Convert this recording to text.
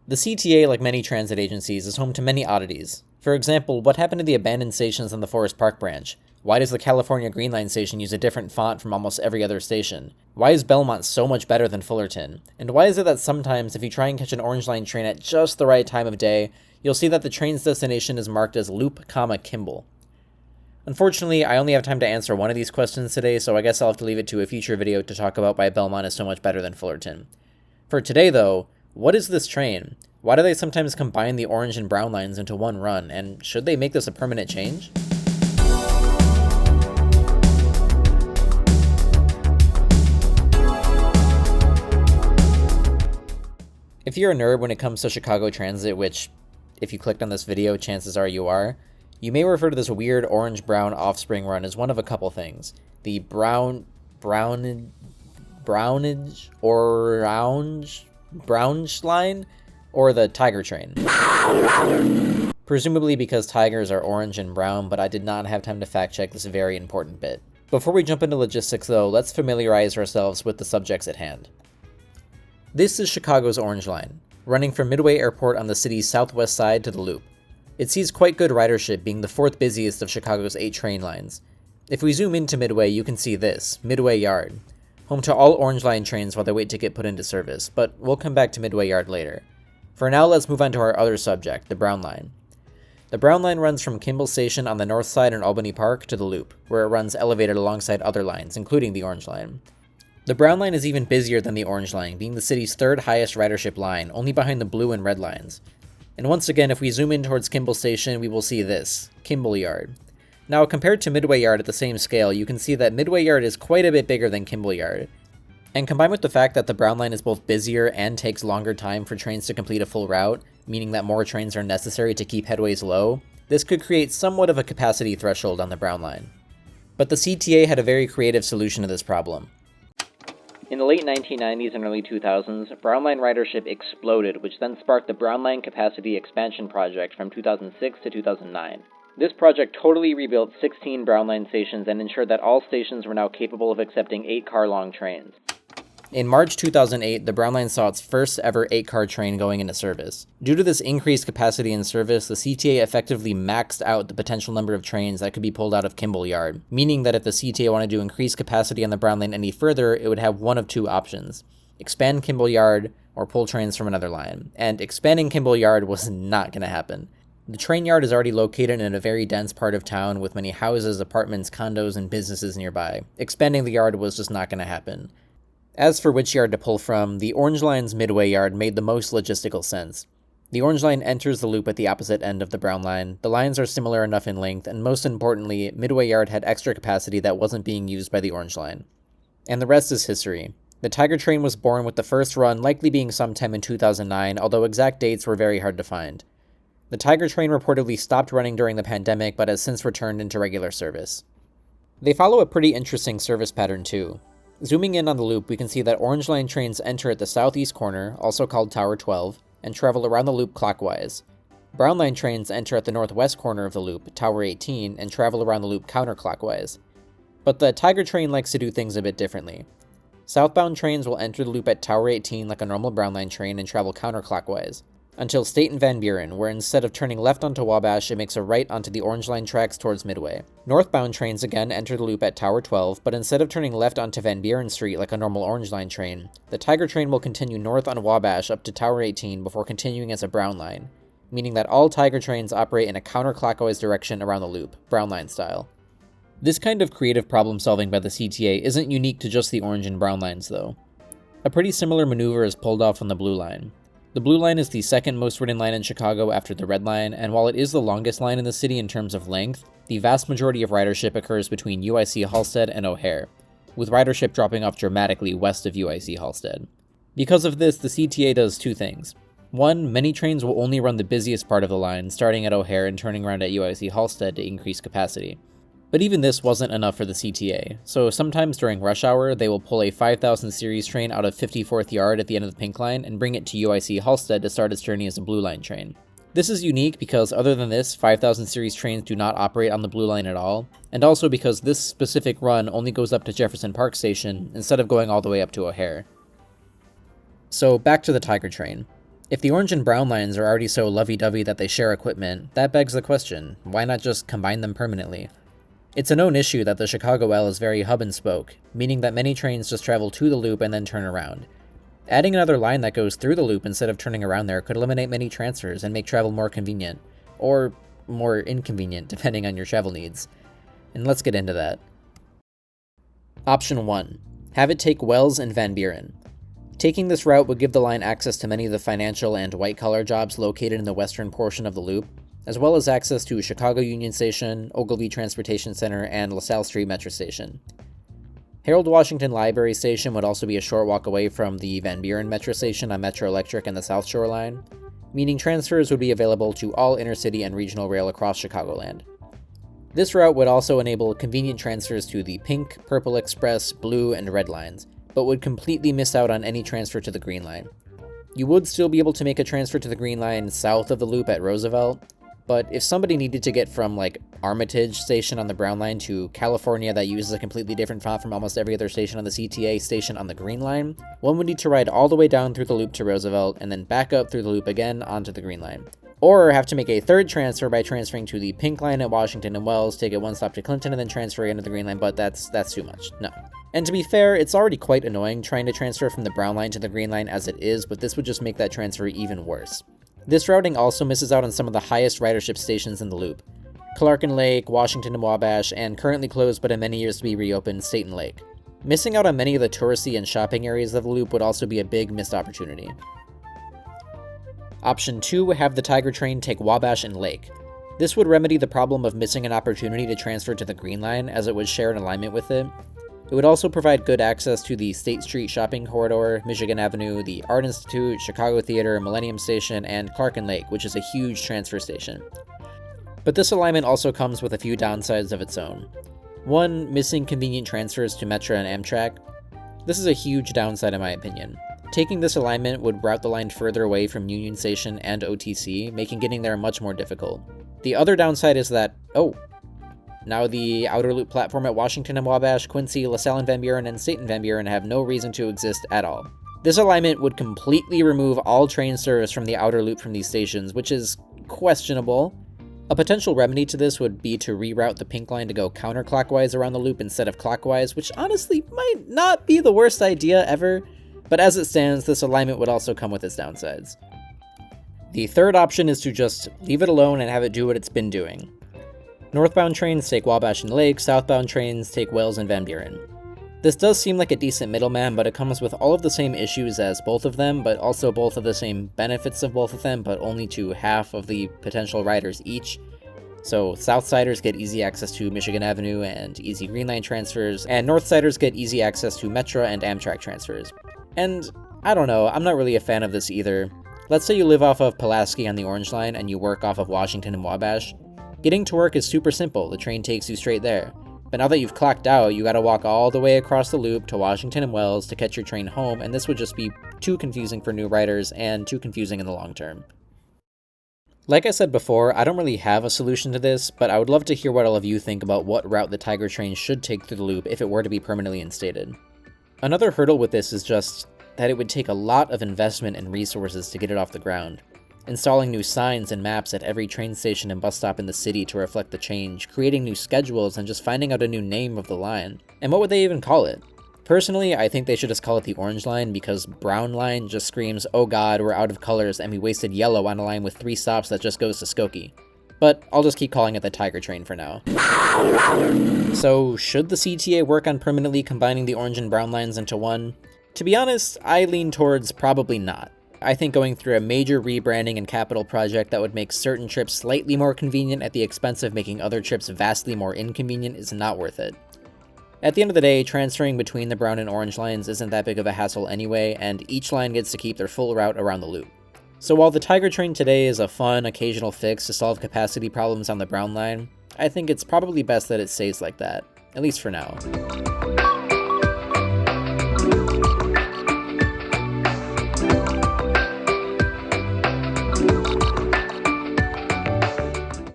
The CTA, like many transit agencies, is home to many oddities. For example, what happened to the abandoned stations on the Forest Park branch? Why does the California Green Line station use a different font from almost every other station? Why is Belmont so much better than Fullerton? And why is it that sometimes, if you try and catch an Orange Line train at just the right time of day, you'll see that the train's destination is marked as Loop, Kimball? Unfortunately, I only have time to answer one of these questions today, so I guess I'll have to leave it to a future video to talk about why Belmont is so much better than Fullerton. For today, though, what is this train? Why do they sometimes combine the orange and brown lines into one run, and should they make this a permanent change? If you're a nerd when it comes to Chicago transit, which, if you clicked on this video, chances are you are, you may refer to this weird orange-brown offspring run as one of a couple things. The brownish, brownish line, or the tiger train. Presumably because tigers are orange and brown, but I did not have time to fact check this very important bit. Before we jump into logistics though, let's familiarize ourselves with the subjects at hand. This is Chicago's Orange Line, running from Midway Airport on the city's southwest side to the Loop. It sees quite good ridership, being the fourth busiest of Chicago's 8 train lines. If we zoom into Midway, you can see this, Midway Yard, home to all Orange Line trains while they wait to get put into service, but we'll come back to Midway Yard later. For now, let's move on to our other subject, the Brown Line. The Brown Line runs from Kimball Station on the north side in Albany Park to the Loop, where it runs elevated alongside other lines, including the Orange Line. The Brown Line is even busier than the Orange Line, being the city's third highest ridership line, only behind the Blue and Red lines. And once again, if we zoom in towards Kimball Station, we will see this, Kimball Yard. Now, compared to Midway Yard at the same scale, you can see that Midway Yard is quite a bit bigger than Kimball Yard. And combined with the fact that the Brown Line is both busier and takes longer time for trains to complete a full route, meaning that more trains are necessary to keep headways low, this could create somewhat of a capacity threshold on the Brown Line. But the CTA had a very creative solution to this problem. In the late 1990s and early 2000s, Brown Line ridership exploded, which then sparked the Brown Line Capacity Expansion Project from 2006 to 2009. This project totally rebuilt 16 Brown Line stations and ensured that all stations were now capable of accepting 8-car-long trains. In March 2008, the Brown Line saw its first ever 8-car train going into service. Due to this increased capacity in service, the CTA effectively maxed out the potential number of trains that could be pulled out of Kimball Yard, meaning that if the CTA wanted to increase capacity on the Brown Line any further, it would have one of two options: expand Kimball Yard or pull trains from another line. And expanding Kimball Yard was not going to happen. The train yard is already located in a very dense part of town with many houses, apartments, condos, and businesses nearby. Expanding the yard was just not going to happen. As for which yard to pull from, the Orange Line's Midway Yard made the most logistical sense. The Orange Line enters the Loop at the opposite end of the Brown Line, the lines are similar enough in length, and most importantly, Midway Yard had extra capacity that wasn't being used by the Orange Line. And the rest is history. The Tiger train was born with the first run likely being sometime in 2009, although exact dates were very hard to find. The Tiger train reportedly stopped running during the pandemic, but has since returned into regular service. They follow a pretty interesting service pattern too. Zooming in on the Loop, we can see that Orange Line trains enter at the southeast corner, also called Tower 12, and travel around the Loop clockwise. Brown Line trains enter at the northwest corner of the Loop, Tower 18, and travel around the Loop counterclockwise. But the Tiger train likes to do things a bit differently. Southbound trains will enter the Loop at Tower 18 like a normal Brown Line train and travel counterclockwise, until State and Van Buren, where instead of turning left onto Wabash, it makes a right onto the Orange Line tracks towards Midway. Northbound trains again enter the Loop at Tower 12, but instead of turning left onto Van Buren Street like a normal Orange Line train, the Tiger train will continue north on Wabash up to Tower 18 before continuing as a Brown Line, meaning that all Tiger trains operate in a counterclockwise direction around the Loop, Brown Line style. This kind of creative problem solving by the CTA isn't unique to just the Orange and Brown Lines though. A pretty similar maneuver is pulled off on the Blue Line. The Blue Line is the second most ridden line in Chicago after the Red Line, and while it is the longest line in the city in terms of length, the vast majority of ridership occurs between UIC Halsted and O'Hare, with ridership dropping off dramatically west of UIC Halsted. Because of this, the CTA does two things. One, many trains will only run the busiest part of the line, starting at O'Hare and turning around at UIC Halsted to increase capacity. But even this wasn't enough for the CTA, so sometimes during rush hour, they will pull a 5000 series train out of 54th Yard at the end of the Pink Line and bring it to UIC Halsted to start its journey as a Blue Line train. This is unique because other than this, 5000 series trains do not operate on the Blue Line at all, and also because this specific run only goes up to Jefferson Park Station instead of going all the way up to O'Hare. So back to the Tiger train. If the orange and brown lines are already so lovey-dovey that they share equipment, that begs the question, why not just combine them permanently? It's a known issue that the Chicago L is very hub and spoke, meaning that many trains just travel to the loop and then turn around. Adding another line that goes through the loop instead of turning around there could eliminate many transfers and make travel more convenient, or more inconvenient depending on your travel needs. And let's get into that. Option 1. Have it take Wells and Van Buren. Taking this route would give the line access to many of the financial and white-collar jobs located in the western portion of the loop, as well as access to Chicago Union Station, Ogilvie Transportation Center, and LaSalle Street Metro Station. Harold Washington Library Station would also be a short walk away from the Van Buren Metro Station on Metro Electric and the South Shore Line, meaning transfers would be available to all intercity and regional rail across Chicagoland. This route would also enable convenient transfers to the Pink, Purple Express, Blue, and Red lines, but would completely miss out on any transfer to the Green Line. You would still be able to make a transfer to the Green Line south of the loop at Roosevelt, but if somebody needed to get from like Armitage Station on the Brown Line to California that uses a completely different font from almost every other station on the CTA station on the Green Line, one would need to ride all the way down through the loop to Roosevelt and then back up through the loop again onto the Green Line. Or have to make a third transfer by transferring to the Pink Line at Washington and Wells, take it one stop to Clinton, and then transfer into the Green Line, but that's too much. No. And to be fair, it's already quite annoying trying to transfer from the Brown Line to the Green Line as it is, but this would just make that transfer even worse. This routing also misses out on some of the highest ridership stations in the loop. Clark and Lake, Washington and Wabash, and currently closed but in many years to be reopened, State and Lake. Missing out on many of the touristy and shopping areas of the loop would also be a big missed opportunity. Option 2, have the Tiger train take Wabash and Lake. This would remedy the problem of missing an opportunity to transfer to the Green Line, as it would share an alignment with it. It would also provide good access to the State Street Shopping Corridor, Michigan Avenue, the Art Institute, Chicago Theater, Millennium Station, and Clark and Lake, which is a huge transfer station. But this alignment also comes with a few downsides of its own. 1, missing convenient transfers to Metra and Amtrak. This is a huge downside in my opinion. Taking this alignment would route the line further away from Union Station and OTC, making getting there much more difficult. The other downside is that, now the outer loop platform at Washington and Wabash, Quincy, LaSalle and Van Buren, and State and Van Buren have no reason to exist at all. This alignment would completely remove all train service from the outer loop from these stations, which is questionable. A potential remedy to this would be to reroute the Pink Line to go counterclockwise around the loop instead of clockwise, which honestly might not be the worst idea ever, but as it stands, this alignment would also come with its downsides. The third option is to just leave it alone and have it do what it's been doing. Northbound trains take Wabash and Lake, southbound trains take Wells and Van Buren. This does seem like a decent middleman, but it comes with all of the same issues as both of them, but also both of the same benefits of both of them, but only to half of the potential riders each. So Southsiders get easy access to Michigan Avenue and easy Green Line transfers, and Northsiders get easy access to Metra and Amtrak transfers. And I don't know, I'm not really a fan of this either. Let's say you live off of Pulaski on the Orange Line and you work off of Washington and Wabash. Getting to work is super simple, the train takes you straight there. But now that you've clocked out, you gotta walk all the way across the loop to Washington and Wells to catch your train home, and this would just be too confusing for new riders and too confusing in the long term. Like I said before, I don't really have a solution to this, but I would love to hear what all of you think about what route the Tiger train should take through the loop if it were to be permanently instated. Another hurdle with this is just that it would take a lot of investment and resources to get it off the ground. Installing new signs and maps at every train station and bus stop in the city to reflect the change, creating new schedules, and just finding out a new name of the line. And what would they even call it? Personally, I think they should just call it the Orange Line, because Brown Line just screams, oh god, we're out of colors and we wasted yellow on a line with 3 stops that just goes to Skokie. But I'll just keep calling it the Tiger train for now. So, should the CTA work on permanently combining the orange and brown lines into one? To be honest, I lean towards probably not. I think going through a major rebranding and capital project that would make certain trips slightly more convenient at the expense of making other trips vastly more inconvenient is not worth it. At the end of the day, transferring between the brown and orange lines isn't that big of a hassle anyway, and each line gets to keep their full route around the loop. So while the Tiger train today is a fun, occasional fix to solve capacity problems on the brown line, I think it's probably best that it stays like that, at least for now.